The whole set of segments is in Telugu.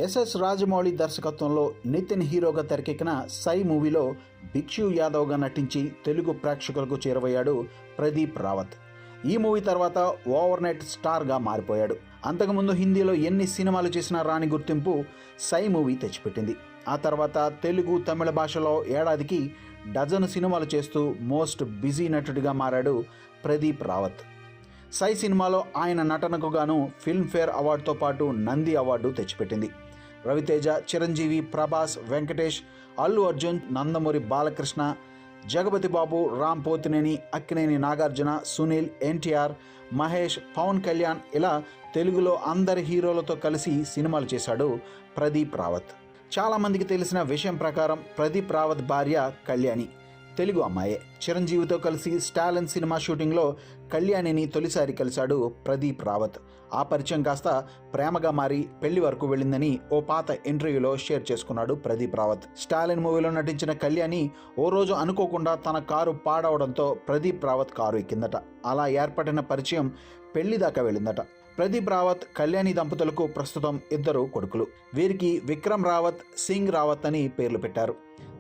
ఎస్ఎస్ రాజమౌళి దర్శకత్వంలో నితిన్ హీరోగా తెరకెక్కిన సై మూవీలో భిక్షు యాదవ్గా నటించి తెలుగు ప్రేక్షకులకు చేరువయ్యాడు ప్రదీప్ రావత్. ఈ మూవీ తర్వాత ఓవర్నైట్ స్టార్గా మారిపోయాడు. అంతకుముందు హిందీలో ఎన్ని సినిమాలు చేసినా రాని గుర్తింపు సై మూవీ తెచ్చిపెట్టింది. ఆ తర్వాత తెలుగు, తమిళ భాషలో ఏడాదికి డజను సినిమాలు చేస్తూ మోస్ట్ బిజీ నటుడిగా మారాడు ప్రదీప్ రావత్. సై సినిమాలో ఆయన నటనకు గాను ఫిల్మ్ఫేర్ అవార్డుతో పాటు నంది అవార్డు తెచ్చిపెట్టింది. రవితేజ, చిరంజీవి, ప్రభాస్, వెంకటేష్, అల్లు అర్జున్, నందమూరి బాలకృష్ణ, జగపతి బాబు, రామ్ పోతినేని, అక్కినేని నాగార్జున, సునీల్, ఎన్టీఆర్, మహేష్, పవన్ కళ్యాణ్ ఇలా తెలుగులో అందరి హీరోలతో కలిసి సినిమాలు చేశాడు ప్రదీప్ రావత్. చాలామందికి తెలిసిన విషయం ప్రకారం ప్రదీప్ రావత్ భార్య కళ్యాణి తెలుగు అమ్మాయే. చిరంజీవితో కలిసి స్టాలిన్ సినిమా షూటింగ్లో కళ్యాణిని తొలిసారి కలిశాడు ప్రదీప్ రావత్. ఆ పరిచయం కాస్త ప్రేమగా మారి పెళ్లి వరకు వెళ్ళిందని ఓ పాత ఇంటర్వ్యూలో షేర్ చేసుకున్నాడు ప్రదీప్ రావత్. స్టాలిన్ మూవీలో నటించిన కళ్యాణి ఓ రోజు అనుకోకుండా తన కారు పాడవడంతో ప్రదీప్ రావత్ కారు ఎక్కిందట. అలా ఏర్పడిన పరిచయం పెళ్లి దాకా వెళ్ళిందట. ప్రదీప్ రావత్, కళ్యాణి దంపతులకు ప్రస్తుతం 2 కొడుకులు. వీరికి విక్రమ్ రావత్, సింగ్ రావత్ అని పేర్లు పెట్టారు.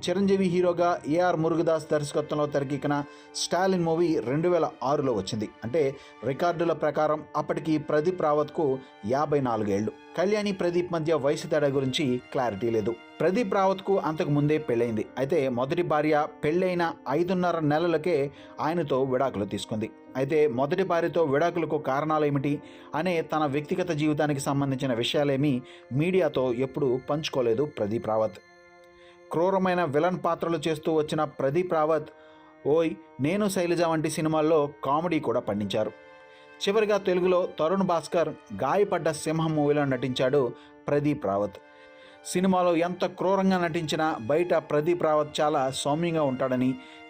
చిరంజీవి హీరోగా ఏఆర్ మురుగదాస్ దర్శకత్వంలో తెరకెక్కిన స్టాలిన్ మూవీ 2006లో వచ్చింది. అంటే రికార్డుల ప్రకారం అప్పటికి ప్రదీప్ రావత్కు 54 ఏళ్లు. కళ్యాణి, ప్రదీప్ మధ్య వయసు తేడా గురించి క్లారిటీ లేదు. ప్రదీప్ రావత్కు అంతకు ముందే పెళ్ళైంది. అయితే మొదటి భార్య పెళ్ళైన 5.5 నెలలకే ఆయనతో విడాకులు తీసుకుంది. అయితే మొదటి భార్యతో విడాకులకు కారణాలేమిటి అనే తన వ్యక్తిగత జీవితానికి సంబంధించిన విషయాలేమీ మీడియాతో ఎప్పుడూ పంచుకోలేదు ప్రదీప్ రావత్. క్రూరమైన విలన్ పాత్రలు చేస్తూ వచ్చిన ప్రదీప్ రావత్ ఓయ్, నేను శైలజ వంటి సినిమాల్లో కామెడీ కూడా పండించారు. చివరిగా తెలుగులో తరుణ్ భాస్కర్ గాయపడ్డ సింహం మూవీలో నటించాడు ప్రదీప్ రావత్. సినిమాలో ఎంత క్రూరంగా నటించినా బయట ప్రదీప్ రావత్ చాలా సౌమ్యంగా ఉంటాడని,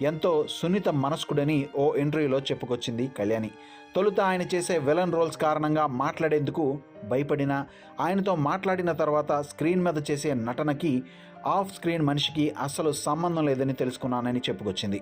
ఎంతో సున్నిత మనస్కుడని ఓ ఇంటర్వ్యూలో చెప్పుకొచ్చింది కళ్యాణి. తొలుత ఆయన చేసే విలన్ రోల్స్ కారణంగా మాట్లాడేందుకు భయపడినా ఆయనతో మాట్లాడిన తర్వాత స్క్రీన్ మీద చేసే నటనకి ఆఫ్ స్క్రీన్ మనిషికి అస్సలు సంబంధం లేదని తెలుసుకున్నానని చెప్పుకొచ్చింది.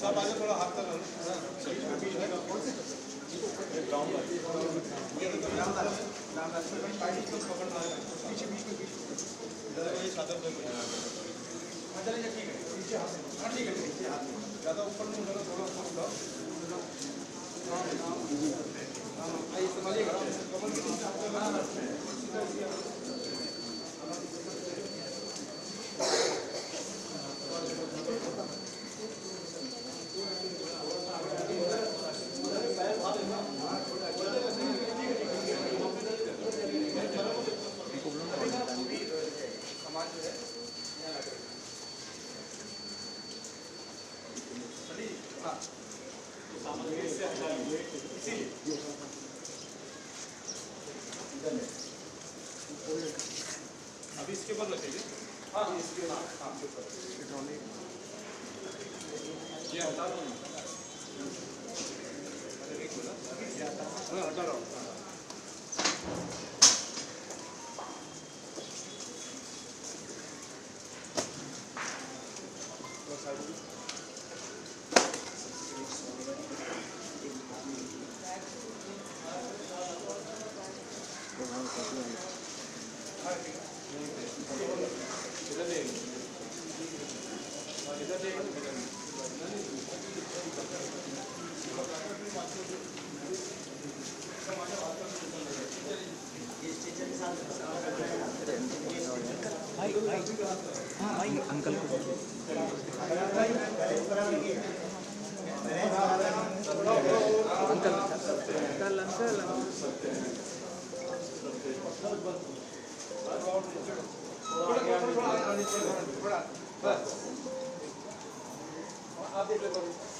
सब आगे थोड़ा हाथ कर ज़्यादा ऊपर नहीं थोड़ा अभी इसके ऊपर लगेगी। हाँ इसके हाँ ये हटा लो। हटा लो। अंकल को अंकल अंकल अंकल नीचे थोड़ा बस आप देख लो